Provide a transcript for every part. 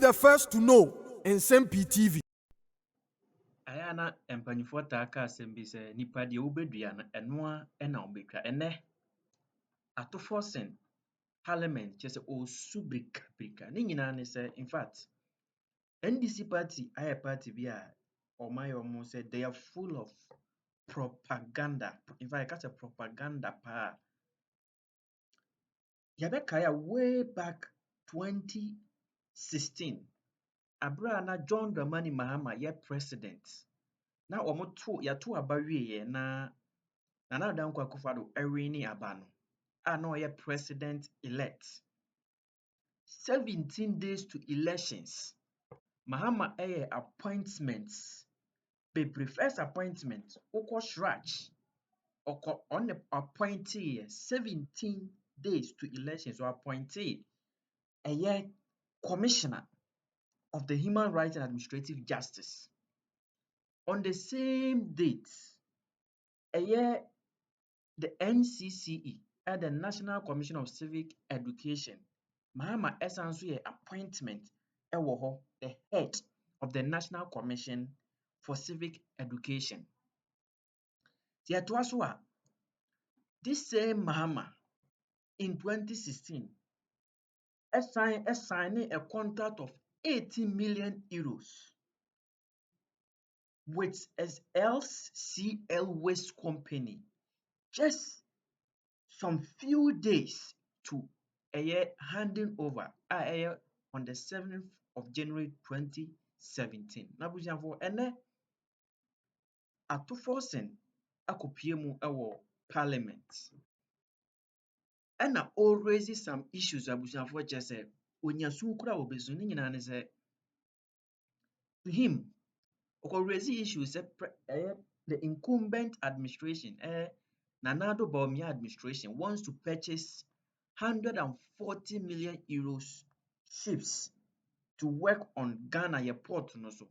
the first to know Nsem-Pii TV. Ayana mpanyinfoɔ taa ka asɛm bi sɛ nipa deɛ wobɛdua no ɛnoa ɛna wobɛtwa. Ɛnɛ ato Forson parliament kyerɛ sɛ ɔresu birikabirika. Ne nyinaa ne sɛ in fact NDC party ayɛ party bi a ɔmayɛ ɔmo sɛ they are full of propaganda. In fact yɛka sɛ propaganda paa. Yɛbɛkae a way back 2016 abere a na John Dramani Mahama yɛ president. Na yɛato aba wieeɛ na Nana Addo Akufo-Addo ɛwini aba no a na ɔyɛ president elect. 17 days to elections. Mahama ɛyɛ appointments bebree. First appointment wokɔ Shraj ɔne appointee 17 days to elections or appointee ɛyɛ commissioner of the Human Rights and Administrative Justice. On the same date, the NCCE at the National Commission of Civic Education, Mahama ɛsan nso yɛ appointment ɛwɔ hɔ, the head of the National Commission for Civic Education. Yɛtoa so a, this same Mahama in 2016 signed a contract of 80 million euros with LCL Waste Company just some few days to handing over on the 7th of January 2017. Na busuafo ene ato Forson akopie mu ɛwɔ parliament. Ɛna raise some issues abusuafo kyerɛ sɛ onyasu kura obesu ne nyinaa ne sɛ to him raise issues the incumbent administration Nana Addo Bawumia administration wants to purchase 140 million euros ships to work on Ghana airport no so.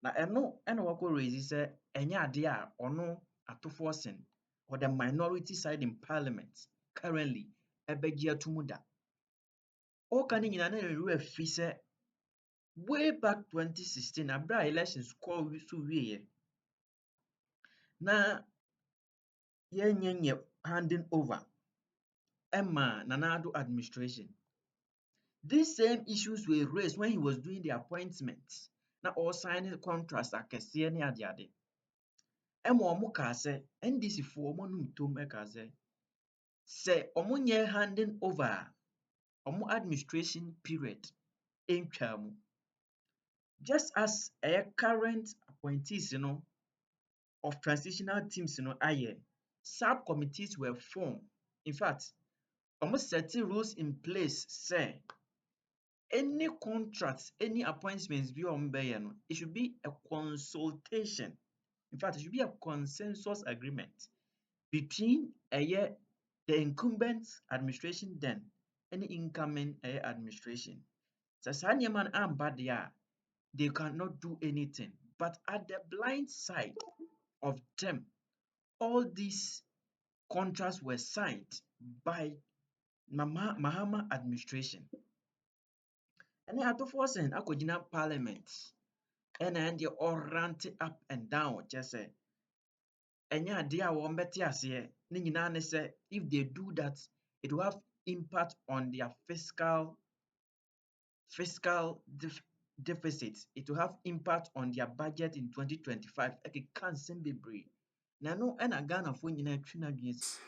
Na ɛno ɛna raise sɛ ɛnyɛ adeɛ a ɔno ato Forson or the minority side in parliament currently ɛbɛgye ato mu da. Ɔka ne nyinaa na ɛwerɛ fi sɛ way back 2016 abere a elections kɔɔ so wieɛ na yɛnyɛ handing over ɛma Nana Addo administration. These same issues were raised when he was doing the appointments. Na all signing contracts akɛseɛ ne adeade. Ɛma ɔmo kaa sɛ NDC foɔ ɔmo num tom ɛkaa sɛ ɔmo nyɛ handing over a ɔmo administration period ɛntwa mu. Just as current appointees of transitional teams ayɛ, subcommittees were formed. In fact, almost certain rules in place say any contracts, any appointments be on bayano, it should be a consultation. In fact, it should be a consensus agreement between the incumbent administration then any incoming administration. So they cannot do anything. But at the blind side of them, all these contracts were signed by Mahama administration. And then ato Forson akɔgyina parliament ɛna ɛndeɛ ɔrante up and down kyerɛ sɛ ɛnyɛ adeɛ a wɔn bɛte aseɛ ne nyinaa ne sɛ if they do that it will have impact on their fiscal deficit. It will have impact on their budget in 2025. Ɛkeka nsɛm bebree. Na no ɛna Ghanafoɔ nyinaa twi n'adwene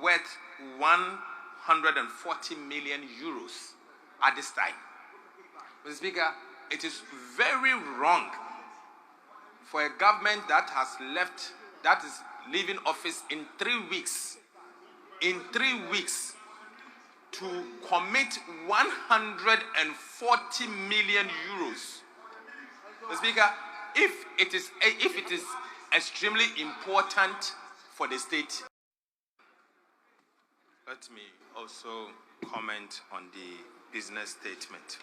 worth 140 million euros at this time. Mr. Speaker, it is very wrong for a government that is leaving office in 3 weeks, to commit 140 million euros. Mr. Speaker, if it is extremely important for the state. Let me also comment on the business statement.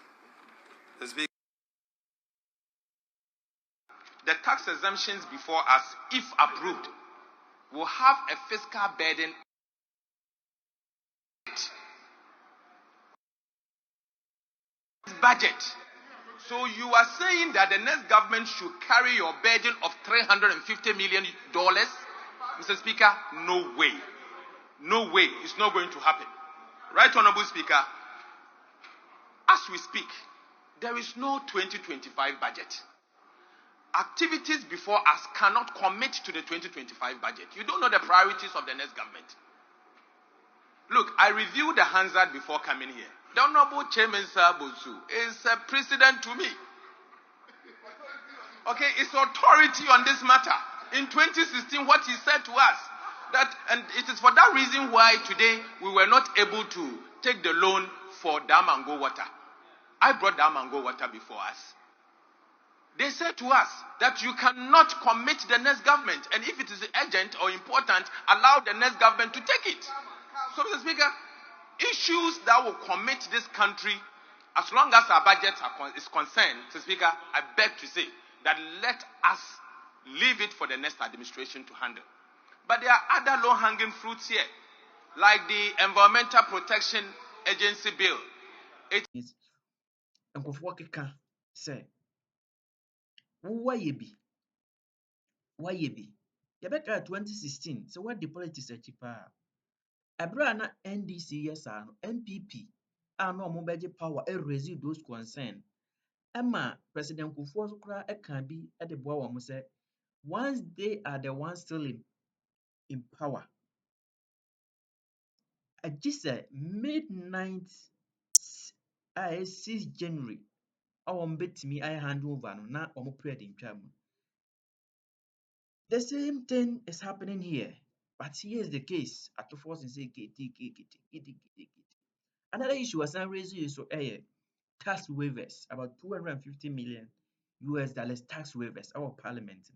The tax exemptions before us, if approved, will have a fiscal burden budget So you are saying that the next government should carry your burden of $350 million? Mr. Speaker, no way. No way. It's not going to happen. Right, Honorable Speaker, as we speak, there is no 2025 budget. Activities before us cannot commit to the 2025 budget. You don't know the priorities of the next government. Look, I reviewed the Hansard before coming here. The Honorable Chairman Sir Bosu is a precedent to me. Okay, it's authority on this matter. In 2016, what he said to us, and it is for that reason why today we were not able to take the loan for Dam and Go water. I brought Dam and Go water before us. They said to us that you cannot commit the next government, and if it is urgent or important, allow the next government to take it. So, Mr. Speaker, issues that will commit this country, as long as our budget is concerned, Mr. Speaker, I beg to say that let us leave it for the next administration to handle. But there are other low-hanging fruits here, like the Environmental Protection Agency bill. Say, why be? Yabeka 2016. So what the politics are cheaper? Abrana NDC yes NPP. No more budget power. Raise those concern. Emma President Kufuor Kura can be at the boy say once they are the ones still in power. I just said midnight 6 January. I won't bet me I hand over no na omo prayer in tram. The same thing is happening here. But here's the case. At Forson say another issue was raising is so tax waivers, about 250 million US dollars tax waivers, our parliament.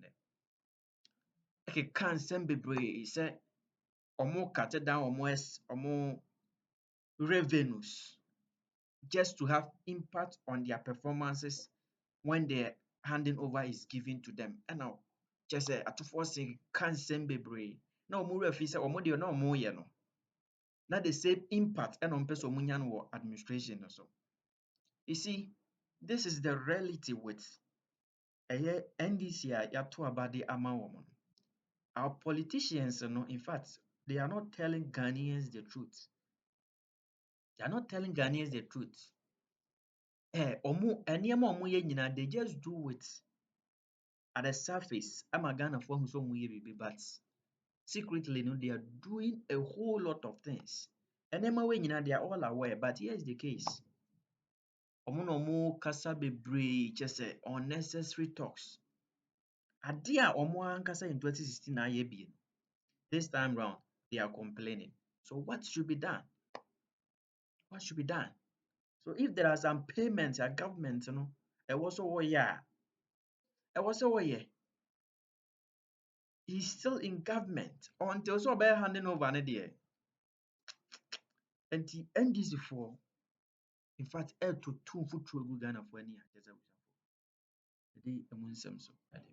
Okay, can Nsem-Pii say omo cut down omo revenues just to have impact on their performances when their handing over is given to them. And now just say at Forson can Nsem-Pii na omo refi say omo de na omo ye no. Na the same impact and on person omo administration also. You see, this is the reality with NDC yato abade ama woman. Our politicians, in fact, they are not telling Ghanaians the truth. They are not telling Ghanaians the truth. They just do it at the surface. I'm a Ghana for who but secretly, they are doing a whole lot of things. And they are all aware. But here's the case. Kasa bebre just unnecessary talks. Adia kasa in 2016 na yebi. This time round, they are complaining. So what should be done? What should be done? So if there are some payments at government, it was over here. He's still in government until so by handing over an idea. And the NDC for, in fact, to 2 foot to Ghana for any year. The Nsem-Pii.